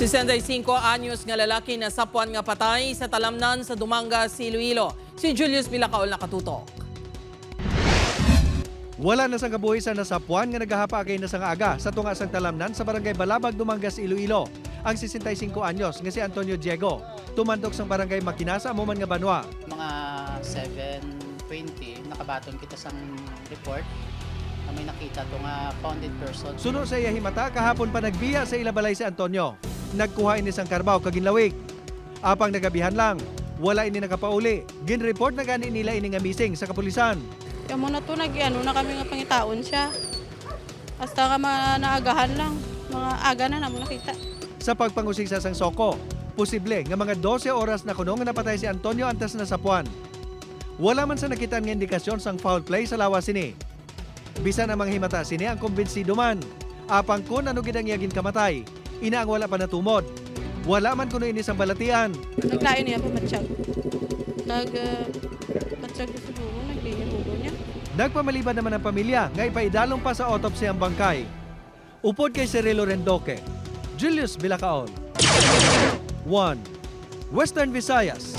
65 anyos nga lalaki na sapuan nga patay sa talamnan sa Dumangas, Iloilo. Si Julius Bilacaol nakatutok. Wala na sang kabuhi sa nasapuan nga nagahapa kay nasang aga sa tunga sang talamnan sa barangay Balabag, Dumangas, Iloilo. Ang 65 anyos nga si Antonio Diego tumandok sang barangay Makinasa Amuman nga Banwa. Mga 7:20 nakabaton kita sang report na may nakita to nga founded person. Suno sa iya himata kahapon pa nagbiya sa ilabalay si Antonio. Nagkuha ini sang karbaw kaginlawig. Apang nagabihan lang, wala ini nakapauli. Ginreport na gani nila ini nga missing sa kapulisan. Kaya muna to na kami nga pangitaon siya. Basta ka naagahan lang. Mga aga na mo nakita. Sa pagpangusig sa sang soko, posible nga mga 12 oras na kuno nga napatay si Antonio antes na sapuan. Wala man sa nakita nga indikasyon sang foul play sa lawas sini. Bisan ang mga himata sini ang kumbinsido man. Apang kun ano gid ang iyagin kamatay, ina ang wala pa natumod. Wala man kuno ini sang balatian. Naglain niya pumatsyag. Matsyag siguro, naglihin ulo niya. Nagpamaliban naman ang pamilya nga ipaidalong pa sa autopsy ang bangkay. Upod kay Cirilo Rendoque, Julius Bilacaol. 1. Western Visayas.